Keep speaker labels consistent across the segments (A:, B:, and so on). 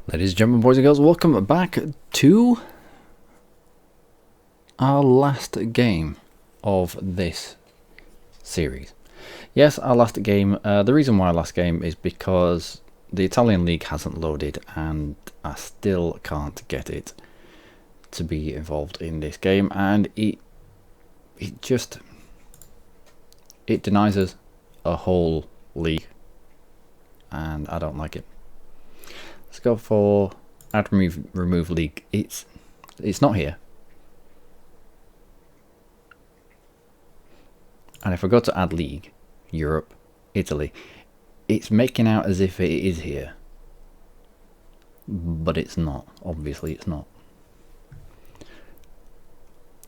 A: Ladies and gentlemen, boys and girls, welcome back to our last game of this series. Yes, our last game. The reason why our last game is because the Italian league hasn't loaded and I still can't get it to be involved in this game, and it denies us a whole league and I don't like it. Let's go for add remove league. It's not here. And if I go to add league, Europe, Italy, it's making out as if it is here. But it's not. Obviously it's not.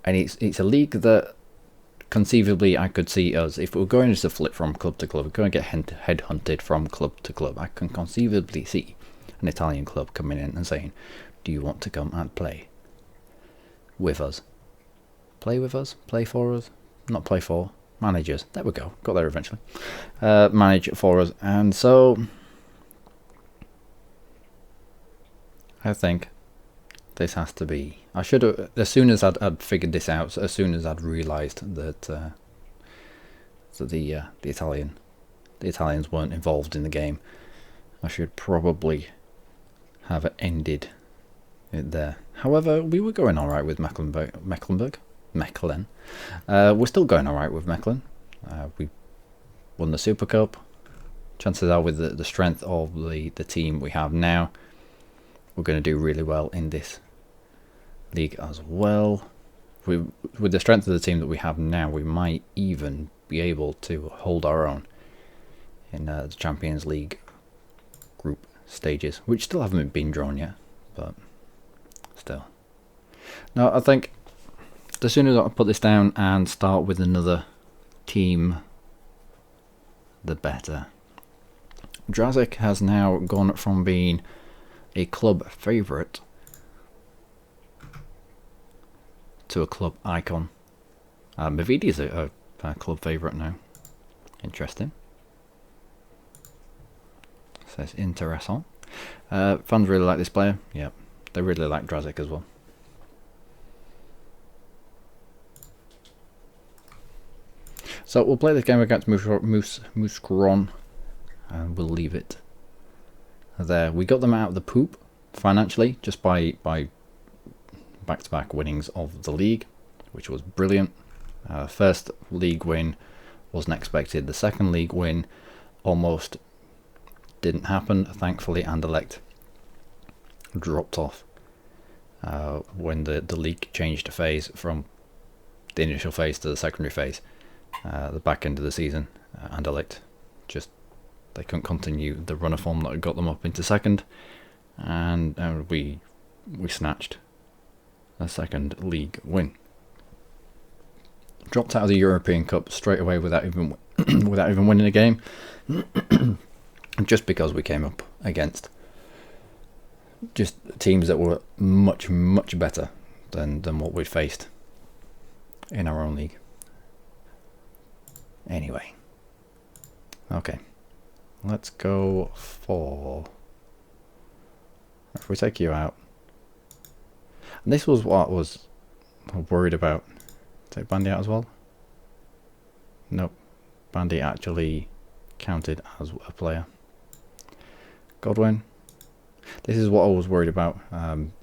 A: And it's a league that conceivably I could see us, if we're going to flip from club to club, we're going to get headhunted from club to club, I can conceivably see an Italian club coming in and saying, do you want to come and play with us? Play with us? Play for us? Not play for. Managers. There we go. Got there eventually. Manage for us. And so I think this has to be, I should have, as soon as I'd figured this out, as soon as I'd realised that the Italians weren't involved in the game, I should probably have ended it there. However, we were going alright with Mechelen. We're still going alright with Mechelen. We won the Super Cup. Chances are, with the strength of the team we have now, we're going to do really well in this league as well. With the strength of the team that we have now, we might even be able to hold our own in the Champions League group stages, which still haven't been drawn yet, but still. Now I think the sooner I put this down and start with another team, the better. Drazic has now gone from being a club favourite to a club icon. Mavidi is a club favourite now. Interesting. Says interessant. Fans really like this player. Yeah, they really like Drazic as well. So we'll play this game against Mechelen, and we'll leave it there. We got them out of the poop financially just by back-to-back winnings of the league, which was brilliant. First league win wasn't expected. The second league win almost didn't happen, thankfully. Anderlecht dropped off when the league changed phase from the initial phase to the secondary phase. The back end of the season, Anderlecht they couldn't continue the run of form that had got them up into second, and we snatched a second league win. Dropped out of the European Cup straight away without even winning a game, just because we came up against just teams that were much better than what we'd faced in our own league. Anyway, okay, let's go for, if we take you out, and this was what I was worried about. Take Bandy out as well? Nope, Bandy actually counted as a player. Godwin, this is what I was worried about,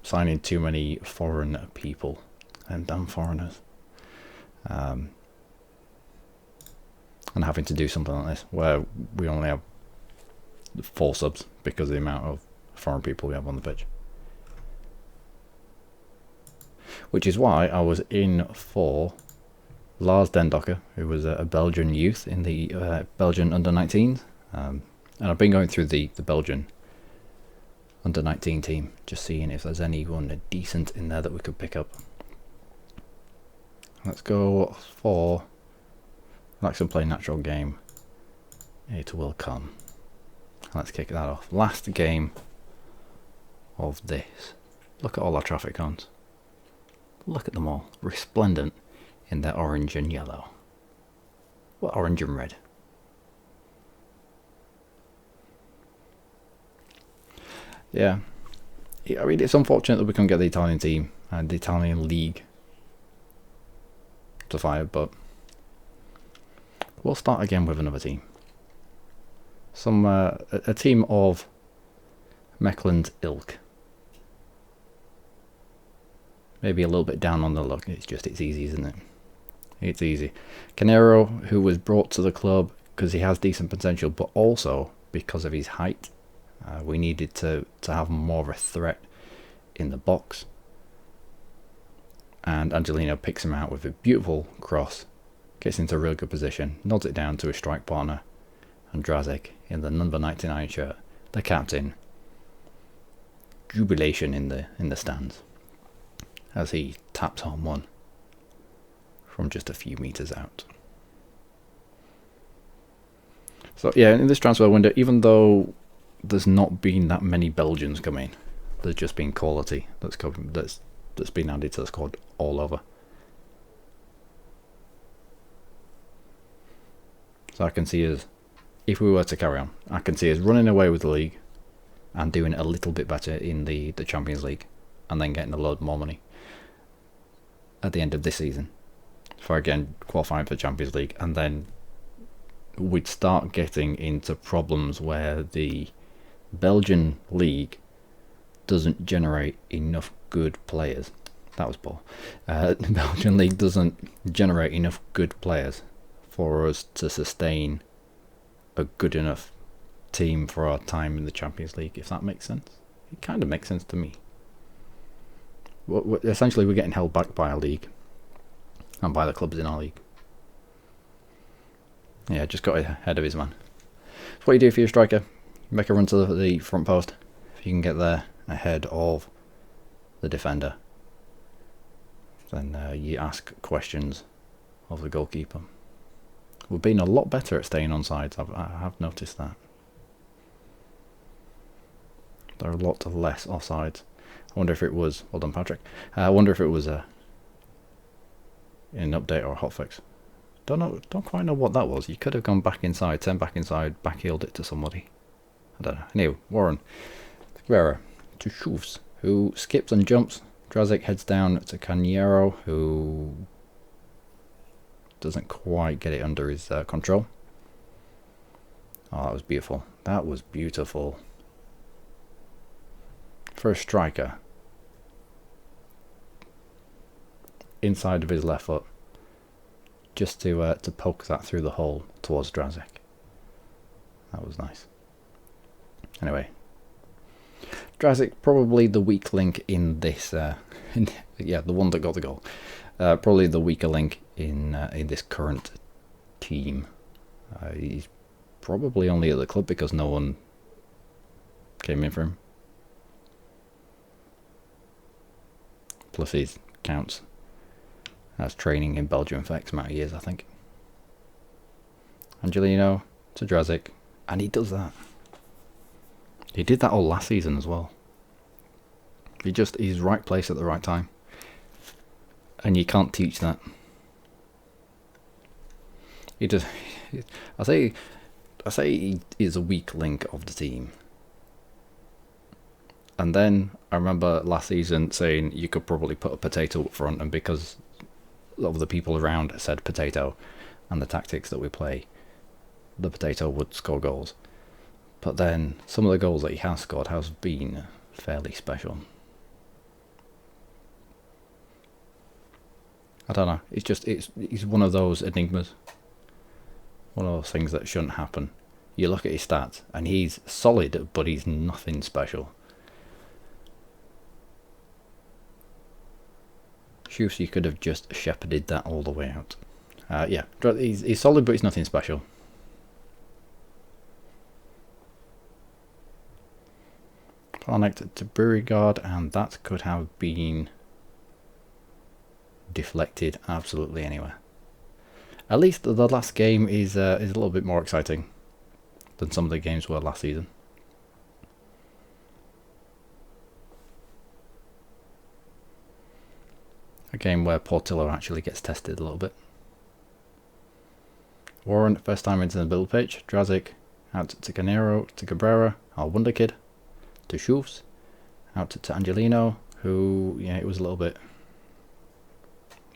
A: signing too many foreign people, and damn foreigners. And having to do something like this where we only have 4 subs because of the amount of foreign people we have on the pitch. Which is why I was in for Lars Dendocker, who was a Belgian youth in the Belgian under-19s. And I've been going through the Belgian under-19 team, just seeing if there's anyone decent in there that we could pick up. Let's go for, like some play natural game. It will come. Let's kick that off. Last game of this. Look at all our traffic cones. Look at them all, resplendent in their orange and yellow. Well, orange and red. Yeah, I mean, it's unfortunate that we couldn't get the Italian team and the Italian league to fire, but we'll start again with another team. A team of Mechelen's ilk. Maybe a little bit down on the luck. It's easy, isn't it? It's easy. Canero, who was brought to the club because he has decent potential, but also because of his height. We needed to have more of a threat in the box. And Angelino picks him out with a beautiful cross, gets into a really good position, nods it down to his strike partner, and Drazic in the number 99 shirt, the captain. Jubilation in the stands as he taps home one from just a few meters out. So yeah, in this transfer window, even though there's not been that many Belgians coming, there's just been quality that's been added to the squad all over. So I can see us, if we were to carry on, I can see us running away with the league and doing a little bit better in the Champions League, and then getting a load more money at the end of this season for again qualifying for the Champions League, and then we'd start getting into problems where the Belgian league doesn't generate enough good players. That was poor. The Belgian league doesn't generate enough good players for us to sustain a good enough team for our time in the Champions League, if that makes sense. It kind of makes sense to me. Essentially, we're getting held back by our league and by the clubs in our league. Yeah, just got ahead of his man. That's what you do for your striker. Make a run to the front post. If you can get there ahead of the defender, then you ask questions of the goalkeeper. We've been a lot better at staying on sides. I have noticed that. There are a lot less offsides. I wonder if it was, well done Patrick, I wonder if it was an update or a hotfix. Don't quite know what that was. You could have gone back inside, turned back inside, backheeled it to somebody. I don't know. Anyway, Warren, Guerra to Schufs, who skips and jumps. Drazic heads down to Canero, who doesn't quite get it under his control. Oh, that was beautiful. That was beautiful. For a striker, inside of his left foot, just to poke that through the hole towards Drazic. That was nice. Anyway, Drazic probably the weak link in this. Yeah, the one that got the goal. Probably the weaker link in this current team. He's probably only at the club because no one came in for him. Plus he counts as training in Belgium for X amount of years, I think. Angelino to Drazic, and he does that. He did that all last season as well. He's right place at the right time. And you can't teach that. He just, I say he is a weak link of the team. And then I remember last season saying you could probably put a potato up front, and because of the people around said potato and the tactics that we play, the potato would score goals. But then some of the goals that he has scored has been fairly special. I don't know. He's one of those enigmas. One of those things that shouldn't happen. You look at his stats and he's solid, but he's nothing special. Shoes, you could have just shepherded that all the way out. Yeah, he's solid, but he's nothing special. Connected to Beauregard, and that could have been deflected absolutely anywhere. At least the last game is a little bit more exciting than some of the games were last season. A game where Portillo actually gets tested a little bit. Warren, first time into the middle pitch. Drazic out to Canero, to Cabrera, our wonder kid, to Schufs, Out to Angelino, who, yeah, it was a little bit...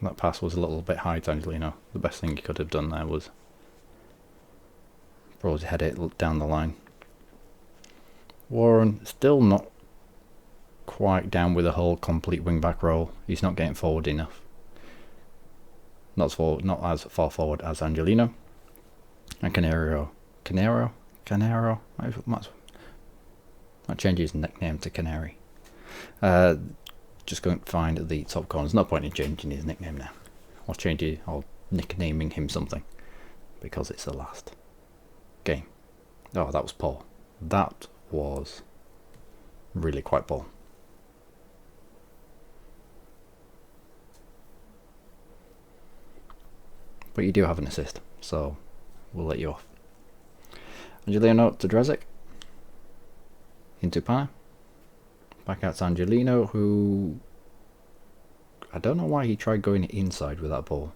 A: That pass was a little bit high to Angelino. The best thing he could have done there was probably head it down the line. Warren still not quite down with the whole complete wing back role. He's not getting forward enough. Not as far forward as Angelino. And Canero might change his nickname to Canary. Just going to find the top corner. There's no point in changing his nickname now. I'll nicknaming him something, because it's the last game. Oh, that was poor. That was really quite poor. But you do have an assist, so we'll let you off. Angelino to Drezic. Into Pana. Back out to Angelino, who... I don't know why he tried going inside with that ball.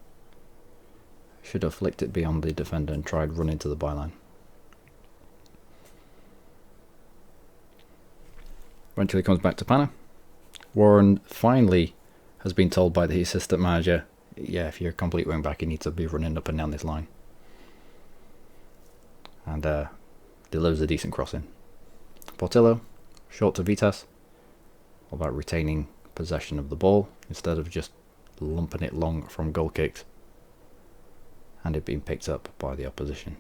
A: Should have flicked it beyond the defender and tried running to the byline. Eventually comes back to Pana. Warren finally has been told by the assistant manager, yeah, if you're a complete wing back, you need to be running up and down this line. And delivers a decent crossing. Portillo, short to Vitas. All about retaining possession of the ball instead of just lumping it long from goal kicks and it being picked up by the opposition.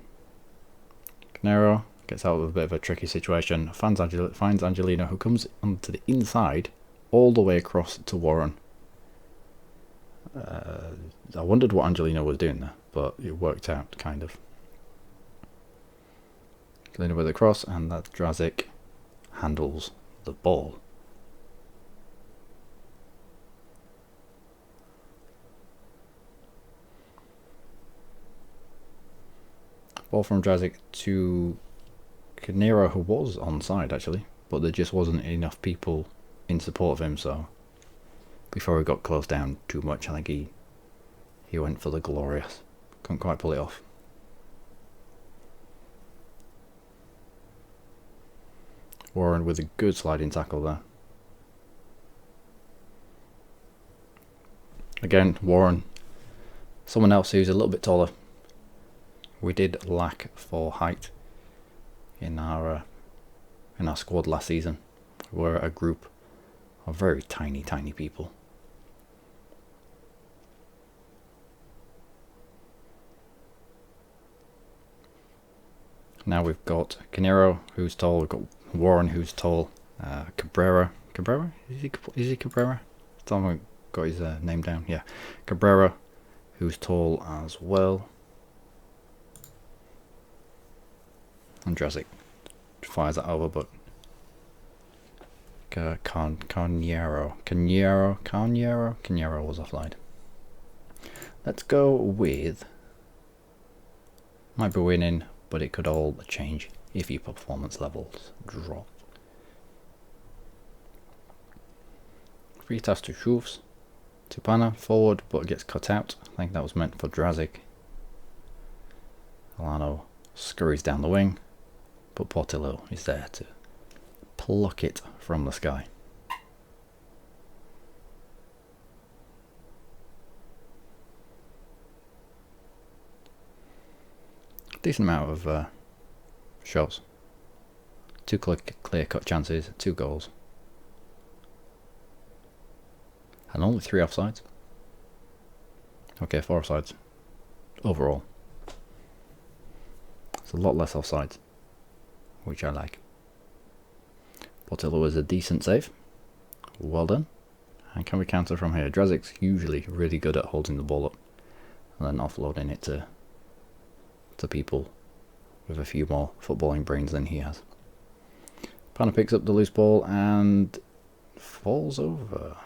A: Canero gets out of a bit of a tricky situation, finds Angelino, who comes onto the inside all the way across to Warren. I wondered what Angelino was doing there, but it worked out kind of. Angelino with a cross, and that Drazic handles the ball. Ball from Drazic to Canero, who was onside actually, but there just wasn't enough people in support of him, so before he got closed down too much, I think he went for the glorious. Couldn't quite pull it off. Warren with a good sliding tackle there. Again, Warren, someone else who's a little bit taller. We did lack for height in our squad last season. We're a group of very tiny people. Now we've got Canero, who's tall. We've got Warren, who's tall. Cabrera. Is he Cabrera? Someone got his name down. Yeah, Cabrera, who's tall as well. And Drazic fires that over, but Canero was offside. Let's go with, might be winning, but it could all change if your performance levels drop. Free pass to Schultz. To Pana, forward, but gets cut out. I think that was meant for Drazic. Alano scurries down the wing, but Portillo is there to pluck it from the sky. Decent amount of shots. 2 clear-cut chances, 2 goals. And only 3 offsides. Okay, 4 offsides overall. It's a lot less offsides, which I like. Portillo is a decent save. Well done. And can we counter from here? Drazic's usually really good at holding the ball up and then offloading it to people with a few more footballing brains than he has. Pana picks up the loose ball and falls over.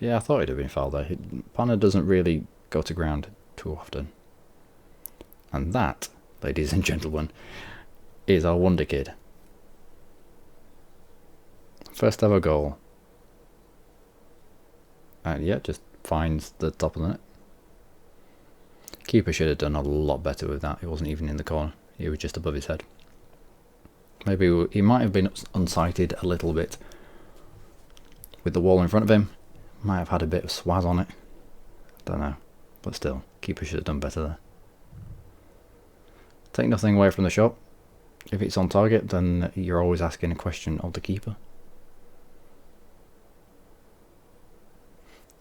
A: Yeah, I thought it'd have been fouled there. Pana doesn't really go to ground too often. And that, ladies and gentlemen, is our wonder kid. First ever goal. And yeah, just finds the top of the net. Keeper should have done a lot better with that. It wasn't even in the corner. It was just above his head. Maybe he might have been unsighted a little bit with the wall in front of him. Might have had a bit of swaz on it. Don't know. But still, keeper should have done better there. Take nothing away from the shot. If it's on target, then you're always asking a question of the keeper.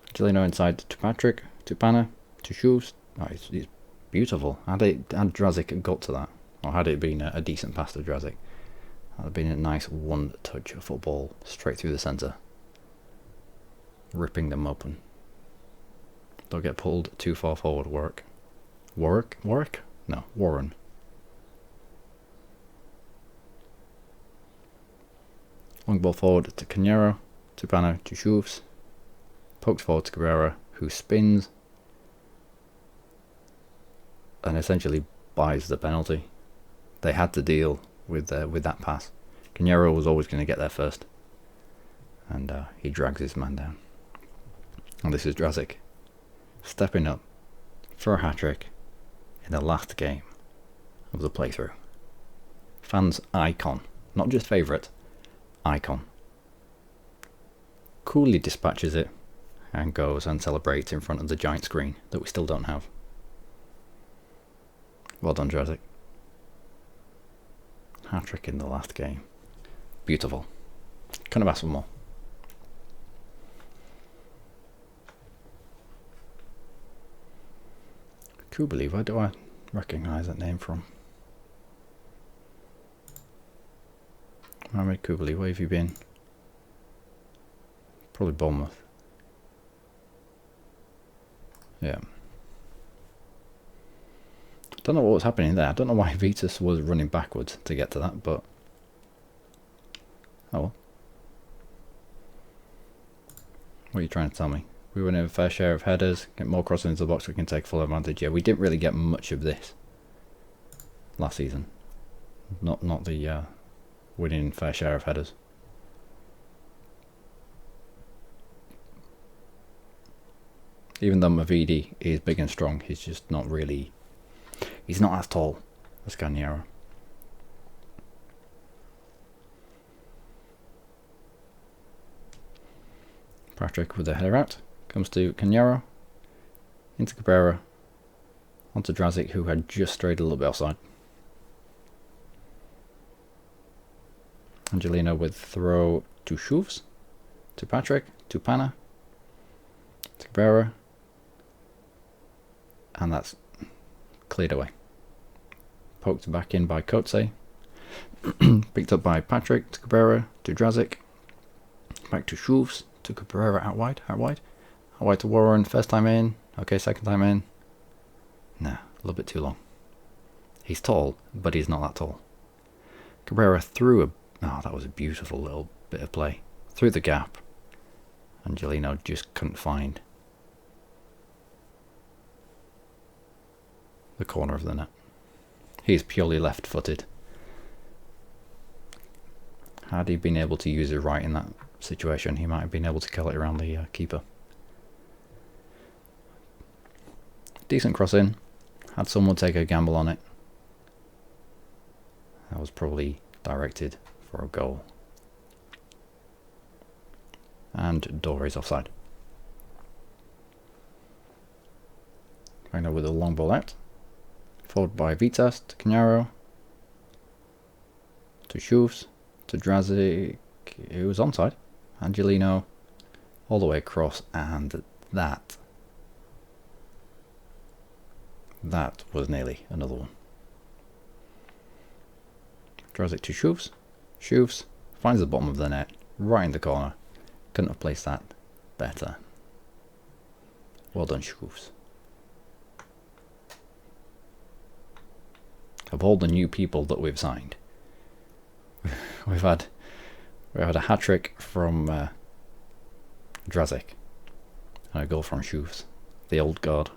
A: Angelino inside to Patrick, to Panna, to Shoes. Oh, it's beautiful. Had Drazic got to that, or had it been a decent pass to Drazic, that would have been a nice one-touch football straight through the centre, ripping them open. Don't get pulled too far forward, Warwick. Warwick? No, Warren. Long ball forward to Cañero, to Panna, to Shoes. Poked forward to Cabrera, who spins and essentially buys the penalty. They had to deal with that pass. Cañero was always going to get there first, and he drags his man down. And this is Drazic stepping up for a hat-trick in the last game of the playthrough. Fans' icon, not just favourite, icon. Coolly dispatches it and goes and celebrates in front of the giant screen that we still don't have. Well done, Drazic. Hat-trick in the last game. Beautiful. Couldn't have asked for more. Kubali, where do I recognise that name from? Mohamed Kubali, where have you been? Probably Bournemouth. Yeah. Don't know what was happening there. I don't know why Vitus was running backwards to get to that, but oh well. What are you trying to tell me? We win a fair share of headers, get more crosses into the box, we can take full advantage. Yeah, we didn't really get much of this last season. Not the winning fair share of headers. Even though Mavidi is big and strong, he's just not really... He's not as tall as Cañero. Patrick with the header out. Comes to Cañero. Into Cabrera. Onto Drazic, who had just strayed a little bit offside. Angelino with throw to Shoes. To Patrick. To Panna. To Cabrera. And that's cleared away. Poked back in by Kotze. Picked up by Patrick to Cabrera to Drazic. Back to Shoes to Cabrera out wide. Out wide to Warren. First time in. Okay, second time in. Nah, a little bit too long. He's tall, but he's not that tall. Cabrera threw a... Oh, that was a beautiful little bit of play. Through the gap. Angelino just couldn't find the corner of the net. He's purely left-footed. Had he been able to use it right in that situation, he might have been able to kill it around the keeper. Decent cross in. Had someone take a gamble on it. That was probably directed for a goal. And Dore is offside. Right with a long ball out. Followed by Vitas to Cañero. To Shoes. To Drazic. It was onside. Angelino. All the way across. And that was nearly another one. Drazic to Shoes. Shoes finds the bottom of the net. Right in the corner. Couldn't have placed that better. Well done, Shoes. Of all the new people that we've signed, we've had a hat-trick from Drazic and a goal from Shoes, the old guard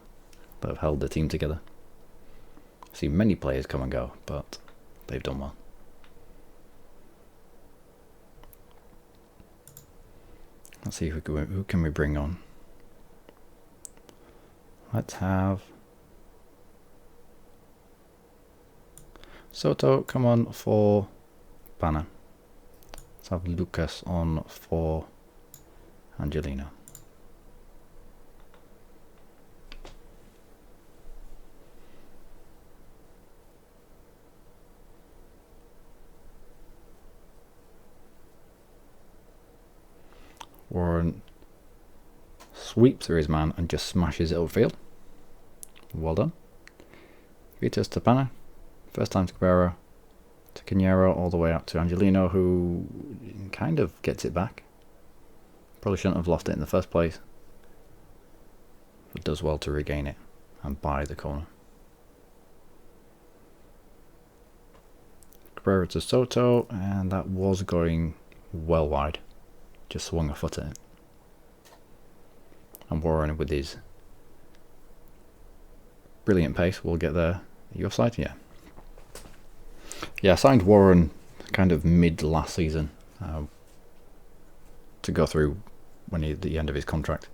A: that have held the team together. I've seen many players come and go, but they've done well. Let's see who can we bring on. Let's have Soto come on for Pana. Let's have Lucas on for Angelino. Warren sweeps through his man and just smashes it upfield. Well done. Vitas to Pana. First time to Cabrera. To Cañero, all the way up to Angelino, who kind of gets it back. Probably shouldn't have lost it in the first place, but does well to regain it and buy the corner. Cabrera to Soto, and that was going well wide. Just swung a foot at it. And Warren with his brilliant pace will get there. Your side, yeah. Yeah, I signed Warren kind of mid last season to go through when he at the end of his contract,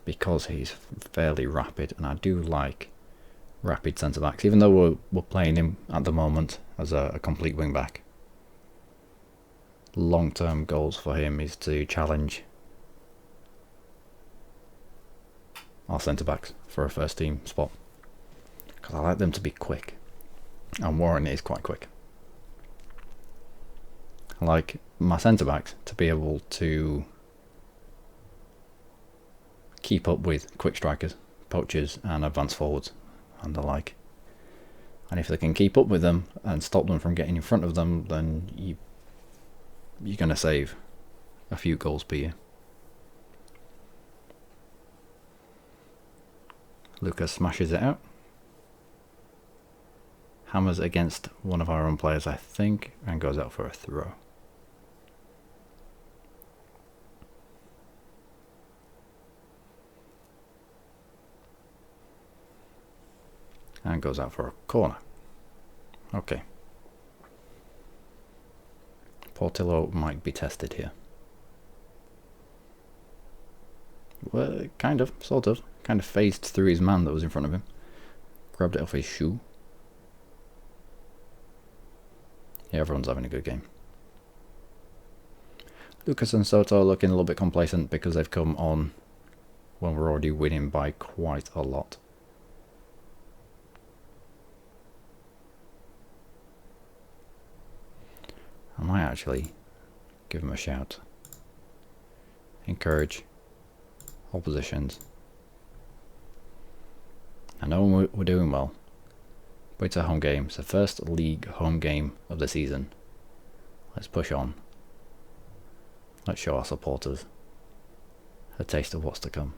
A: because he's fairly rapid, and I do like rapid centre backs, even though we're playing him at the moment as a complete wing back. Long term goals for him is to challenge our centre backs for a first team spot, because I like them to be quick, and Warren is quite quick. I like my centre backs to be able to keep up with quick strikers, poachers and advanced forwards and the like. And if they can keep up with them and stop them from getting in front of them, then you're going to save a few goals per year. Lucas smashes it out. Hammers against one of our own players, I think, and goes out for a throw. And goes out for a corner. Okay. Portillo might be tested here. Well, kind of, sort of. Kind of phased through his man that was in front of him. Grabbed it off his shoe. Yeah, everyone's having a good game. Lucas and Soto looking a little bit complacent because they've come on when we're already winning by quite a lot. I might actually give him a shout. Encourage all positions. I know we're doing well, but it's a home game. It's the first league home game of the season. Let's push on. Let's show our supporters a taste of what's to come.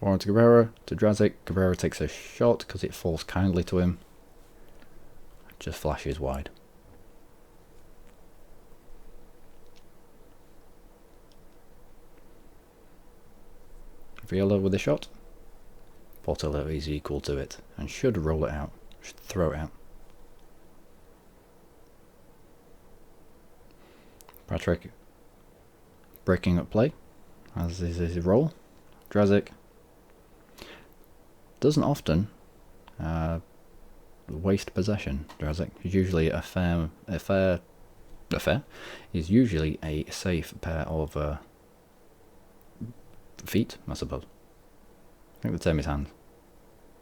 A: Warren to Cabrera, to Drazic. Cabrera takes a shot because it falls kindly to him. Just flashes wide. Viola with a shot. Portillo is equal to it and should roll it out, should throw it out. Patrick breaking up play, as is his role. Drazic doesn't often waste possession. Drazic is usually is usually a safe pair of feet, I suppose. I think the term is hands.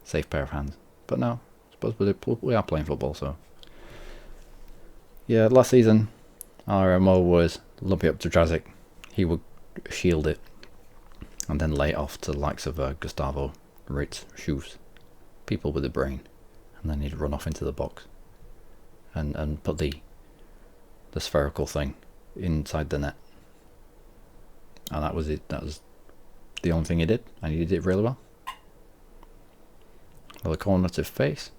A: Safe pair of hands. But no, I suppose we are playing football, so. Yeah, last season our MO was lump it up to Drazic. He would shield it and then lay it off to the likes of Gustavo, Ritz, Shoes, people with a brain, and then he'd run off into the box and put the spherical thing inside the net. And that was it. That was the only thing he did, and he did it really well. Well, the corner to face.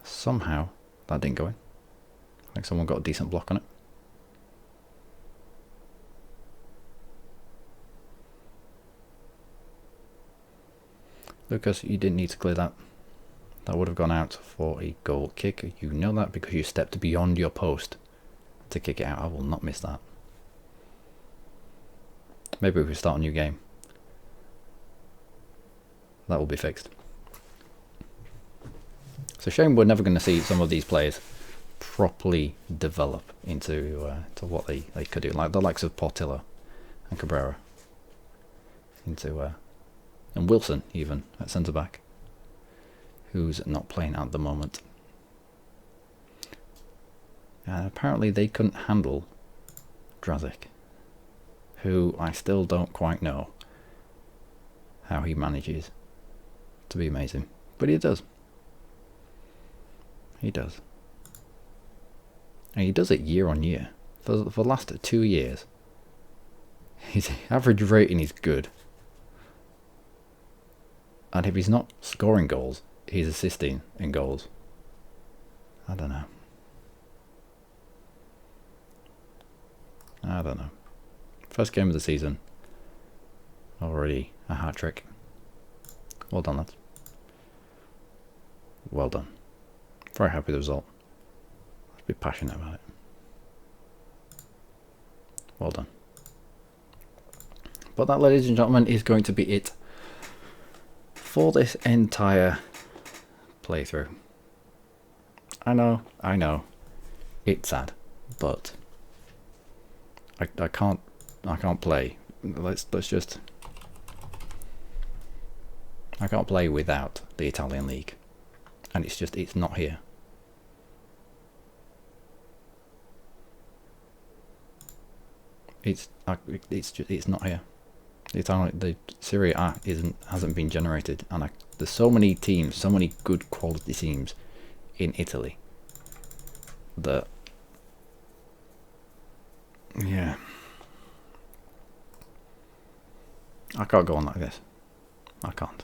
A: Somehow that didn't go in. I think someone got a decent block on it. Lucas, you didn't need to clear that. That would have gone out for a goal kick. You know that because you stepped beyond your post to kick it out. I will not miss that. Maybe we could start a new game. That will be fixed. It's a shame we're never going to see some of these players properly develop into to what they could do, like the likes of Portillo and Cabrera, and Wilson even at centre back, who's not playing at the moment. And apparently they couldn't handle Drazic, who I still don't quite know how he manages to be amazing, but he does. He does. And he does it year on year. For the last 2 years, his average rating is good. And if he's not scoring goals, he's assisting in goals. I don't know. First game of the season. Already a hat-trick. Well done, lads. Well done. Very happy with the result. Let's be passionate about it. Well done. But that, ladies and gentlemen, is going to be it for this entire playthrough. I know, it's sad, but I can't play. Let's just. I can't play without the Italian League, and it's not here. It's not here. The Serie A hasn't been generated, and there's so many teams, so many good quality teams in Italy that, yeah, I can't go on like this. I can't.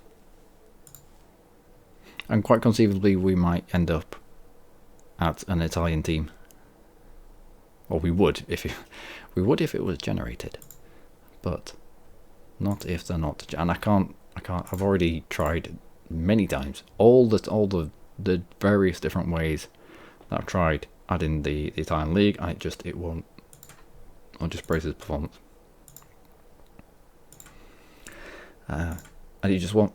A: And quite conceivably we might end up at an Italian team, or we would if it was generated, but not if they're not. And I can't. I've already tried many times all the various different ways that I've tried adding the Italian League, and it won't. I'll just praise his performance, and you just won't.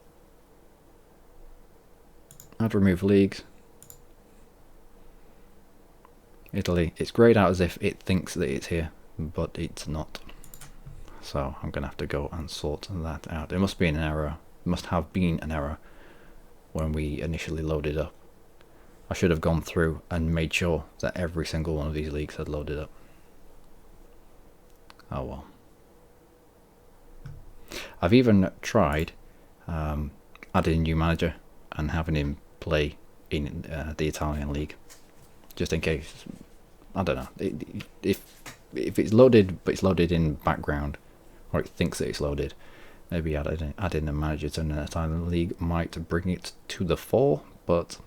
A: I'd remove leagues. Italy, it's greyed out as if it thinks that it's here, but it's not. So I'm going to have to go and sort that out. It must be an error. It must have been an error when we initially loaded up. I should have gone through and made sure that every single one of these leagues had loaded up. Oh well. I've even tried adding a new manager and having him play in the Italian League, just in case. I don't know if it's loaded, but it's loaded in background, or it thinks that it's loaded. Maybe adding a manager to an Italian League might bring it to the fore, but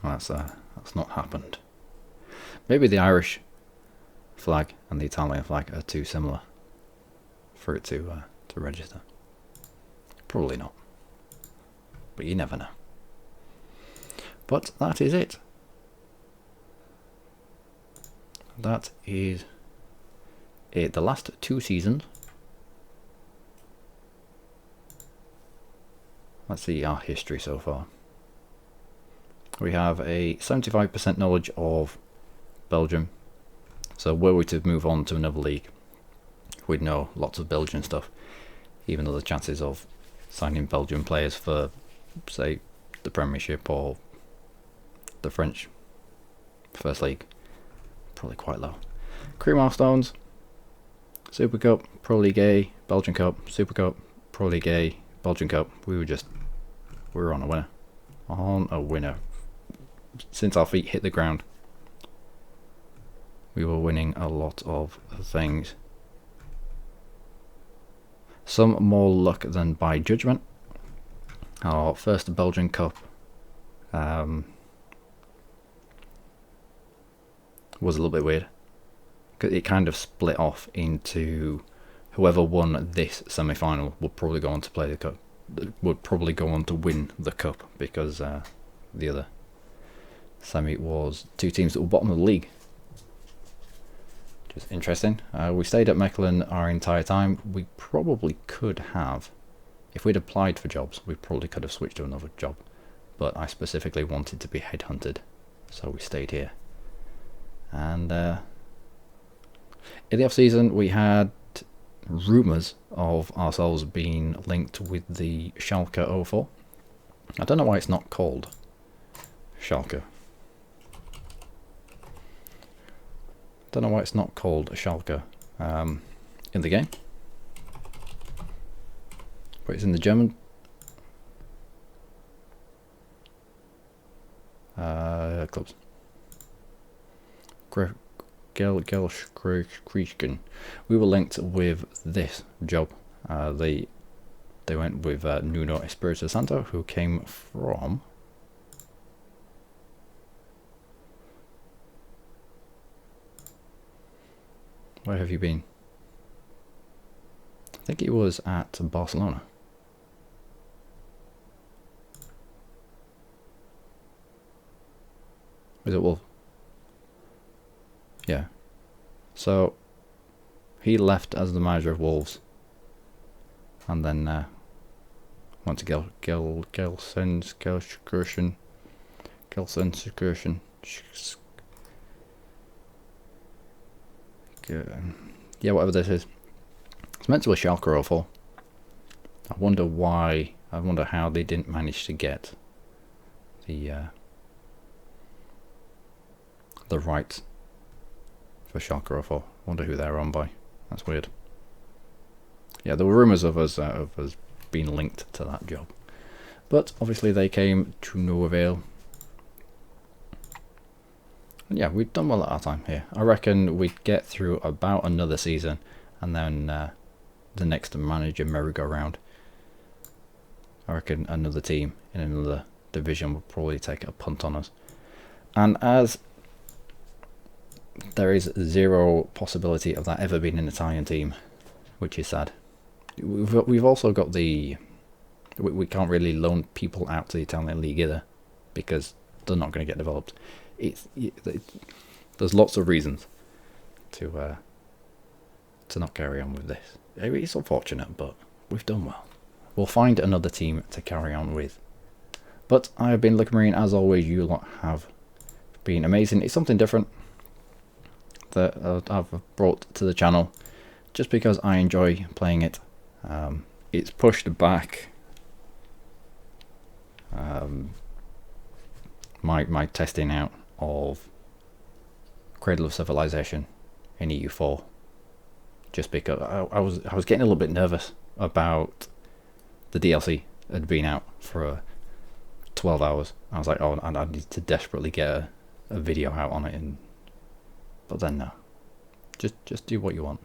A: that's not happened. Maybe the Irish flag and the Italian flag are too similar for it to register. Probably not, but you never know. But that is it. That is it. The last 2 seasons. Let's see our history so far. We have a 75% knowledge of Belgium. So were we to move on to another league, we'd know lots of Belgian stuff, even though the chances of signing Belgian players for, say, the Premiership or the French First League, probably quite low. Career milestones: Super Cup, Pro League A, Belgian Cup, Super Cup, Pro League A, Belgian Cup. We were on a winner. On a winner. Since our feet hit the ground, we were winning a lot of things. Some more luck than by judgment. Our first Belgian Cup was a little bit weird. It kind of split off into whoever won this semi-final would probably go on to play the cup. Would probably go on to win the cup, because the other semi was 2 teams that were bottom of the league. Which is interesting. We stayed at Mechelen our entire time. We probably could have If we'd applied for jobs, we probably could have switched to another job. But I specifically wanted to be headhunted, so we stayed here. And in the off-season, we had rumours of ourselves being linked with the Schalke 04. I don't know why it's not called Schalke. Don't know why it's not called Schalke in the game. But it's in the German clubs. Gelsenkirchen. We were linked with this job. They went with Nuno Espirito Santo, who came from... Where have you been? I think he was at Barcelona. Is it Wolf? Yeah. So he left as the manager of Wolves, and then went to Gelsenkirchen. Yeah, whatever this is. It's meant to be Schalke 04. I wonder why. I wonder how they didn't manage to get the rights for Schalke 04. Wonder who they're owned by. That's weird. Yeah, there were rumours of us being linked to that job, but obviously they came to no avail. And yeah, we've done well at our time here. I reckon we'd get through about another season, and then the next manager merry-go-round. I reckon another team in another division would probably take a punt on us. And as there is zero possibility of that ever being an Italian team, which is sad. We've also got the... We can't really loan people out to the Italian league either, because they're not going to get developed. There's lots of reasons to not carry on with this. It's unfortunate, but we've done well. We'll find another team to carry on with. But I have been Luckymarine. As always, you lot have been amazing. It's something different that I've brought to the channel just because I enjoy playing it. It's pushed back my testing out of Cradle of Civilization in EU4, just because I was getting a little bit nervous about the DLC had been out for 12 hours. I was like, oh, I need to desperately get a video out on it, but then no, just do what you want.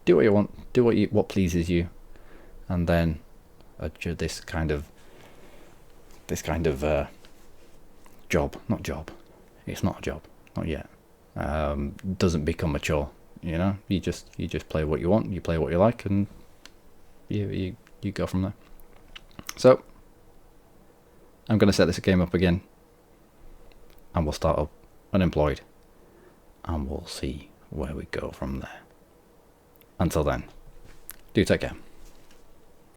A: Do what you want. Do what pleases you, and then this kind of job, not job. It's not a job, not yet. Doesn't become mature. You know, you just play what you want. You play what you like, and you go from there. So I'm going to set this game up again, and we'll start up unemployed, and we'll see where we go from there. Until then, do take care.